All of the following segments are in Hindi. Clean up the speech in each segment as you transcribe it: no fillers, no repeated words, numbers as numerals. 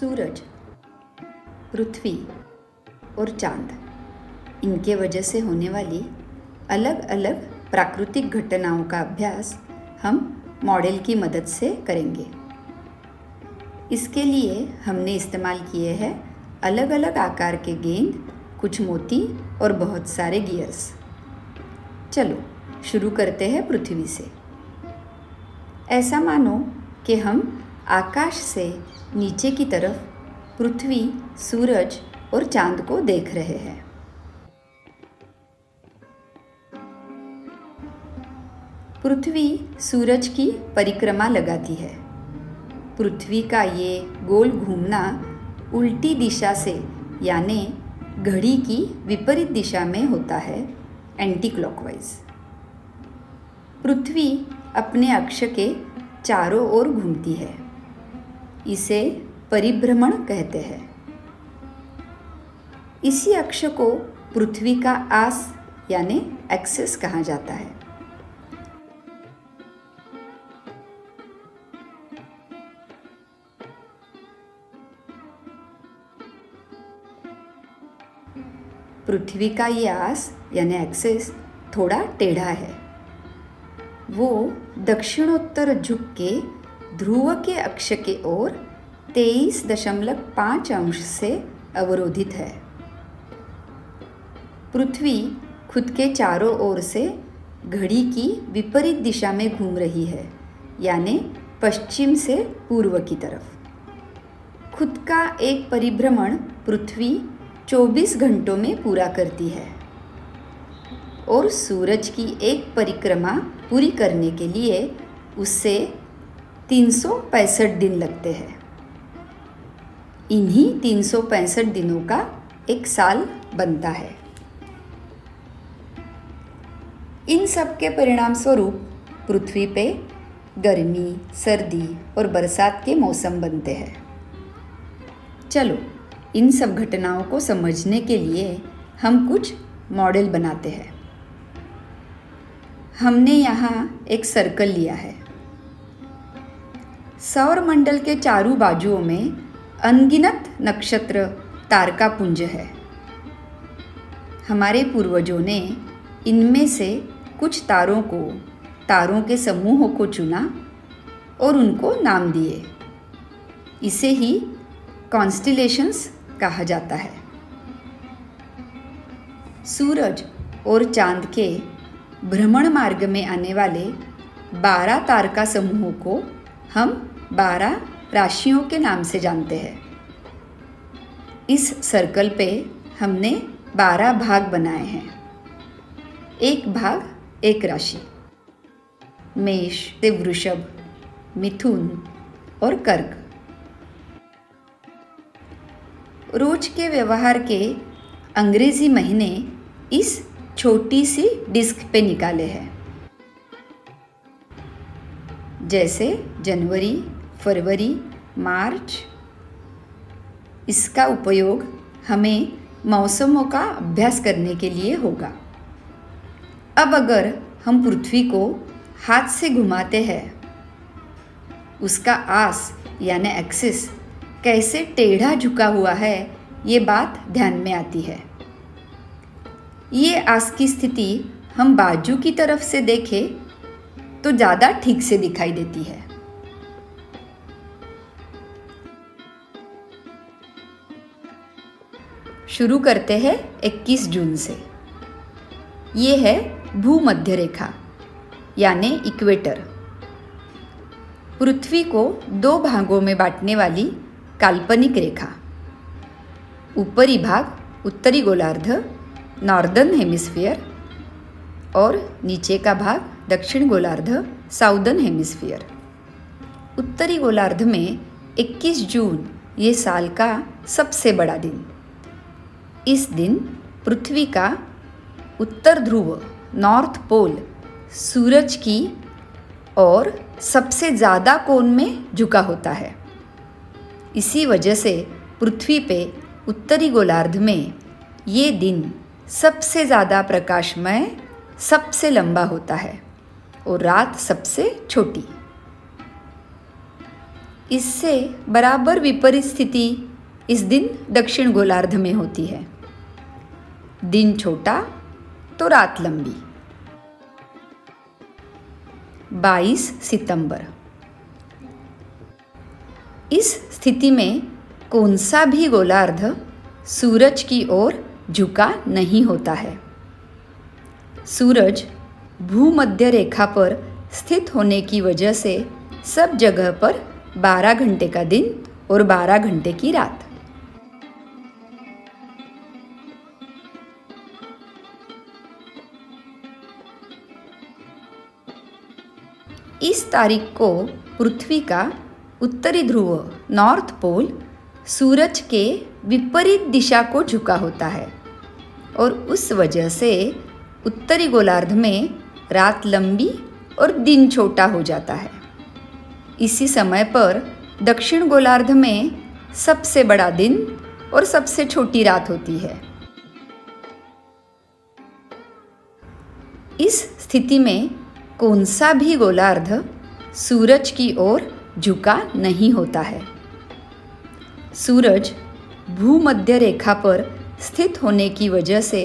सूरज, पृथ्वी और चांद, इनके वजह से होने वाली अलग अलग प्राकृतिक घटनाओं का अभ्यास हम मॉडल की मदद से करेंगे। इसके लिए हमने इस्तेमाल किए हैं अलग अलग आकार के गेंद, कुछ मोती और बहुत सारे गियर्स। चलो शुरू करते हैं पृथ्वी से। ऐसा मानो कि हम आकाश से नीचे की तरफ पृथ्वी, सूरज और चांद को देख रहे हैं। पृथ्वी सूरज की परिक्रमा लगाती है। पृथ्वी का ये गोल घूमना उल्टी दिशा से यानी घड़ी की विपरीत दिशा में होता है, एंटी क्लॉकवाइज। पृथ्वी अपने अक्ष के चारों ओर घूमती है। इसे परिभ्रमण कहते हैं। इसी अक्ष को पृथ्वी का आस यानी एक्सिस कहा जाता है। पृथ्वी का ये आस यानी एक्सिस थोड़ा टेढ़ा है। वो दक्षिणोत्तर झुक के ध्रुव के अक्ष के ओर 23.5 अंश से अवरोधित है। पृथ्वी खुद के चारों ओर से घड़ी की विपरीत दिशा में घूम रही है, यानी पश्चिम से पूर्व की तरफ। खुद का एक परिभ्रमण पृथ्वी 24 घंटों में पूरा करती है और सूरज की एक परिक्रमा पूरी करने के लिए उससे 365 दिन लगते हैं। इन्हीं 365 दिनों का एक साल बनता है। इन सब के परिणाम स्वरूप पृथ्वी पे गर्मी, सर्दी और बरसात के मौसम बनते हैं। चलो इन सब घटनाओं को समझने के लिए हम कुछ मॉडल बनाते हैं। हमने यहाँ एक सर्कल लिया है। सौर मंडल के चारों बाजुओं में अनगिनत नक्षत्र तारकापुंज है। हमारे पूर्वजों ने इनमें से कुछ तारों के समूहों को चुना और उनको नाम दिए। इसे ही कॉन्स्टिलेशंस कहा जाता है। सूरज और चांद के भ्रमण मार्ग में आने वाले 12 तारका समूहों को हम 12 राशियों के नाम से जानते हैं। इस सर्कल पे हमने 12 भाग बनाए हैं। एक भाग एक राशि, मेष से वृषभ, मिथुन और कर्क। रोज के व्यवहार के अंग्रेजी महीने इस छोटी सी डिस्क पे निकाले हैं, जैसे जनवरी, फरवरी, मार्च। इसका उपयोग हमें मौसमों का अभ्यास करने के लिए होगा। अब अगर हम पृथ्वी को हाथ से घुमाते हैं, उसका आस यानी एक्सिस कैसे टेढ़ा झुका हुआ है, ये बात ध्यान में आती है। ये आस की स्थिति हम बाजू की तरफ से देखें तो ज़्यादा ठीक से दिखाई देती है। शुरू करते हैं 21 जून से। ये है भूमध्य रेखा यानी इक्वेटर। पृथ्वी को 2 भागों में बांटने वाली काल्पनिक रेखा। ऊपरी भाग उत्तरी गोलार्ध, नॉर्दर्न हेमिस्फीयर, और नीचे का भाग दक्षिण गोलार्ध, साउदर्न हेमिस्फीयर। उत्तरी गोलार्ध में 21 जून ये साल का सबसे बड़ा दिन। इस दिन पृथ्वी का उत्तर ध्रुव, नॉर्थ पोल, सूरज की ओर सबसे ज़्यादा कोण में झुका होता है। इसी वजह से पृथ्वी पे उत्तरी गोलार्ध में ये दिन सबसे ज़्यादा प्रकाशमय, सबसे लंबा होता है और रात सबसे छोटी। इससे बराबर विपरीत स्थिति इस दिन दक्षिण गोलार्ध में होती है। दिन छोटा तो रात लंबी। 22 सितंबर। इस स्थिति में कौन सा भी गोलार्ध सूरज की ओर झुका नहीं होता है। सूरज भूमध्य रेखा पर स्थित होने की वजह से सब जगह पर 12 घंटे का दिन और 12 घंटे की रात। इस तारीख को पृथ्वी का उत्तरी ध्रुव नॉर्थ पोल सूरज के विपरीत दिशा को झुका होता है और उस वजह से उत्तरी गोलार्ध में रात लंबी और दिन छोटा हो जाता है। इसी समय पर दक्षिण गोलार्ध में सबसे बड़ा दिन और सबसे छोटी रात होती है। इस स्थिति में कौन सा भी गोलार्ध सूरज की ओर झुका नहीं होता है। सूरज भूमध्य रेखा पर स्थित होने की वजह से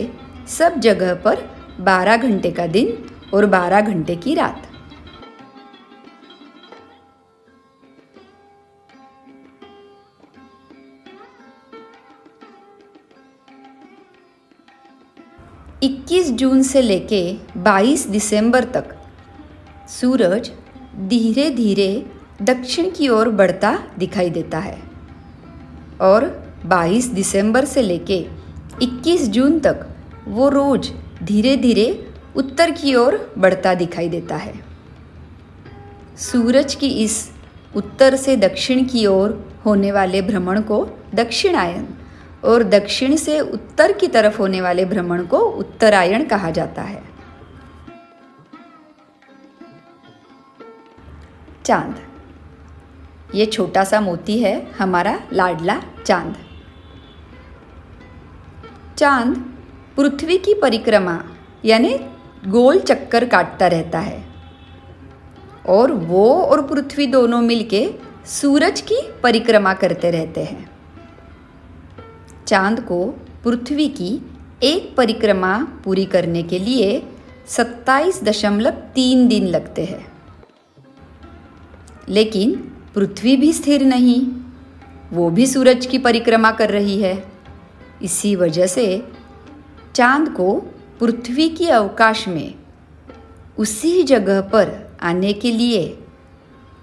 सब जगह पर 12 घंटे का दिन और 12 घंटे की रात। इक्कीस जून से लेके 22 दिसंबर तक सूरज धीरे धीरे दक्षिण की ओर बढ़ता दिखाई देता है और 22 दिसंबर से लेके 21 जून तक वो रोज धीरे धीरे उत्तर की ओर बढ़ता दिखाई देता है। सूरज की इस उत्तर से दक्षिण की ओर होने वाले भ्रमण को दक्षिणायन और दक्षिण से उत्तर की तरफ होने वाले भ्रमण को उत्तरायण कहा जाता है। चांद। ये छोटा सा मोती है हमारा लाडला चांद। चांद पृथ्वी की परिक्रमा यानी गोल चक्कर काटता रहता है और वो और पृथ्वी दोनों मिलके सूरज की परिक्रमा करते रहते हैं। चांद को पृथ्वी की एक परिक्रमा पूरी करने के लिए 27.3 दिन लगते हैं। लेकिन पृथ्वी भी स्थिर नहीं, वो भी सूरज की परिक्रमा कर रही है। इसी वजह से चांद को पृथ्वी की अवकाश में उसी जगह पर आने के लिए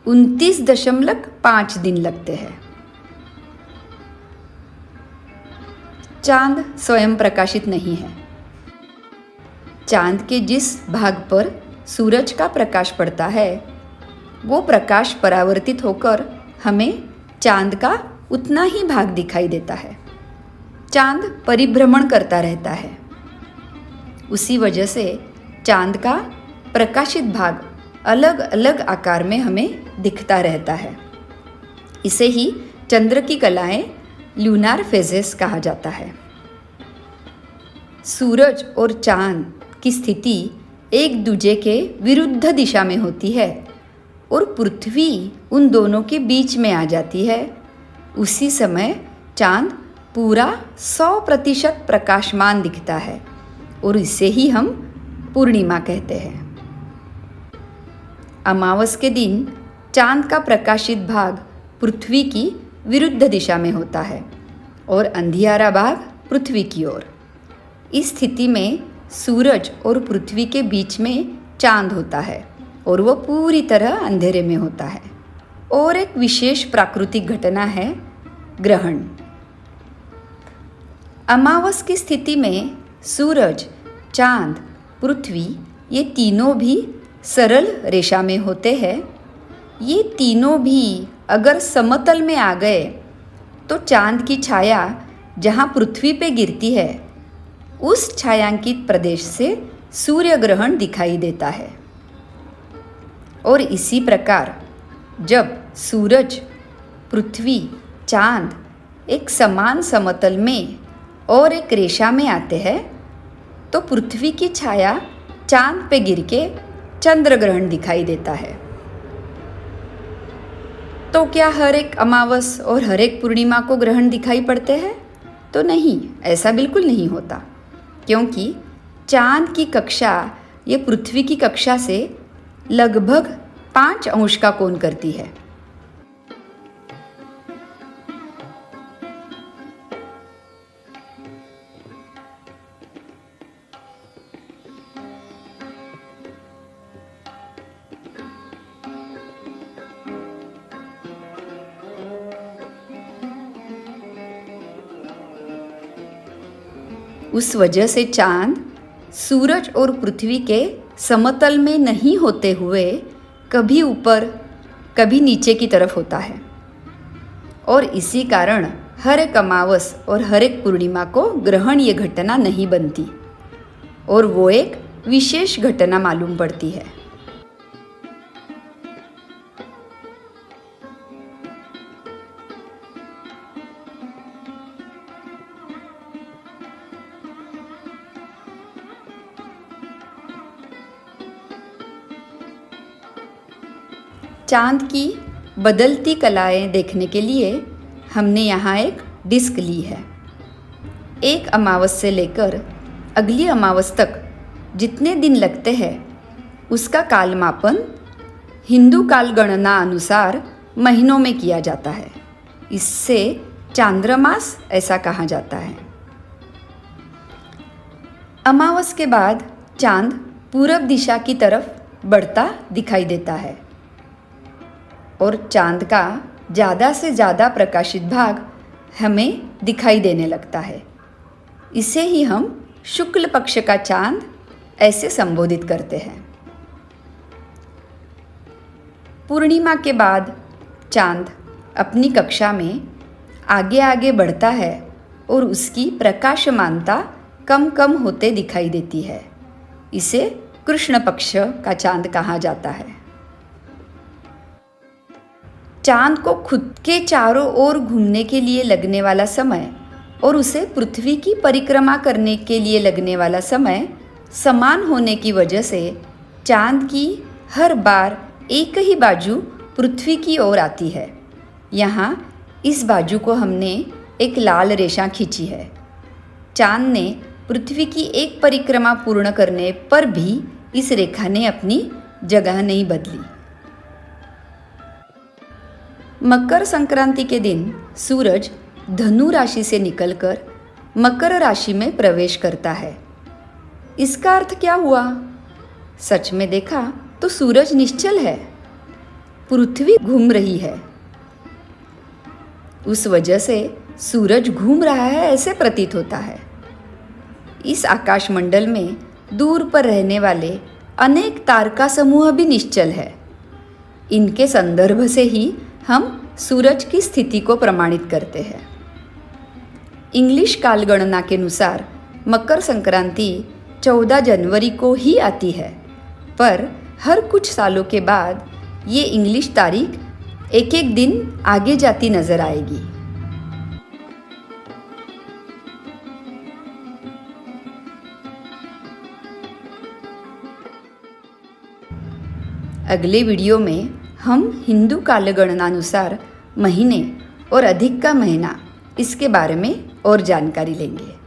29.5 दिन लगते हैं। चांद स्वयं प्रकाशित नहीं है। चांद के जिस भाग पर सूरज का प्रकाश पड़ता है वो प्रकाश परावर्तित होकर हमें चांद का उतना ही भाग दिखाई देता है। चांद परिभ्रमण करता रहता है। उसी वजह से चांद का प्रकाशित भाग अलग अलग आकार में हमें दिखता रहता है। इसे ही चंद्र की कलाएं ल्यूनार फेजेस कहा जाता है। सूरज और चांद की स्थिति एक दूजे के विरुद्ध दिशा में होती है और पृथ्वी उन दोनों के बीच में आ जाती है। उसी समय चांद पूरा 100% प्रकाशमान दिखता है और इसे ही हम पूर्णिमा कहते हैं। अमावस के दिन चांद का प्रकाशित भाग पृथ्वी की विरुद्ध दिशा में होता है और अंधियारा भाग पृथ्वी की ओर। इस स्थिति में सूरज और पृथ्वी के बीच में चांद होता है और वह पूरी तरह अंधेरे में होता है। और एक विशेष प्राकृतिक घटना है ग्रहण। अमावस की स्थिति में सूरज, चांद, पृथ्वी ये तीनों भी सरल रेखा में होते हैं। ये तीनों भी अगर समतल में आ गए तो चांद की छाया जहाँ पृथ्वी पे गिरती है उस छायांकित प्रदेश से सूर्य ग्रहण दिखाई देता है। और इसी प्रकार जब सूरज, पृथ्वी, चांद एक समान समतल में और एक रेखा में आते हैं तो पृथ्वी की छाया चांद पे गिर के चंद्र ग्रहण दिखाई देता है। तो क्या हर एक अमावस और हर एक पूर्णिमा को ग्रहण दिखाई पड़ते हैं? तो नहीं, ऐसा बिल्कुल नहीं होता, क्योंकि चांद की कक्षा ये पृथ्वी की कक्षा से लगभग 5 अंश का कोण करती है। उस वजह से चांद सूरज और पृथ्वी के समतल में नहीं होते हुए कभी ऊपर कभी नीचे की तरफ होता है, और इसी कारण हर एक अमावस और हर एक पूर्णिमा को ग्रहण ये घटना नहीं बनती और वो एक विशेष घटना मालूम पड़ती है। चांद की बदलती कलाएं देखने के लिए हमने यहाँ एक डिस्क ली है। एक अमावस से लेकर अगली अमावस तक जितने दिन लगते हैं उसका कालमापन हिंदू काल गणना अनुसार महीनों में किया जाता है। इससे चांद्रमास ऐसा कहा जाता है। अमावस के बाद चांद पूरब दिशा की तरफ बढ़ता दिखाई देता है और चांद का ज़्यादा से ज़्यादा प्रकाशित भाग हमें दिखाई देने लगता है। इसे ही हम शुक्ल पक्ष का चांद ऐसे संबोधित करते हैं। पूर्णिमा के बाद चांद अपनी कक्षा में आगे आगे बढ़ता है और उसकी प्रकाशमानता कम कम होते दिखाई देती है। इसे कृष्ण पक्ष का चांद कहा जाता है। चांद को खुद के चारों ओर घूमने के लिए लगने वाला समय और उसे पृथ्वी की परिक्रमा करने के लिए लगने वाला समय समान होने की वजह से चांद की हर बार एक ही बाजू पृथ्वी की ओर आती है। यहाँ इस बाजू को हमने एक लाल रेखा खींची है। चांद ने पृथ्वी की एक परिक्रमा पूर्ण करने पर भी इस रेखा ने अपनी जगह नहीं बदली। मकर संक्रांति के दिन सूरज धनु राशि से निकलकर मकर राशि में प्रवेश करता है। इसका अर्थ क्या हुआ? सच में देखा तो सूरज निश्चल है, पृथ्वी घूम रही है। उस वजह से सूरज घूम रहा है ऐसे प्रतीत होता है। इस आकाश मंडल में दूर पर रहने वाले अनेक तारका समूह भी निश्चल है। इनके संदर्भ से ही हम सूरज की स्थिति को प्रमाणित करते हैं। इंग्लिश कालगणना के अनुसार मकर संक्रांति 14 जनवरी को ही आती है, पर हर कुछ सालों के बाद ये इंग्लिश तारीख एक एक दिन आगे जाती नजर आएगी। अगले वीडियो में हम हिंदू कालगणनानुसार महीने और अधिक का महीना इसके बारे में और जानकारी लेंगे।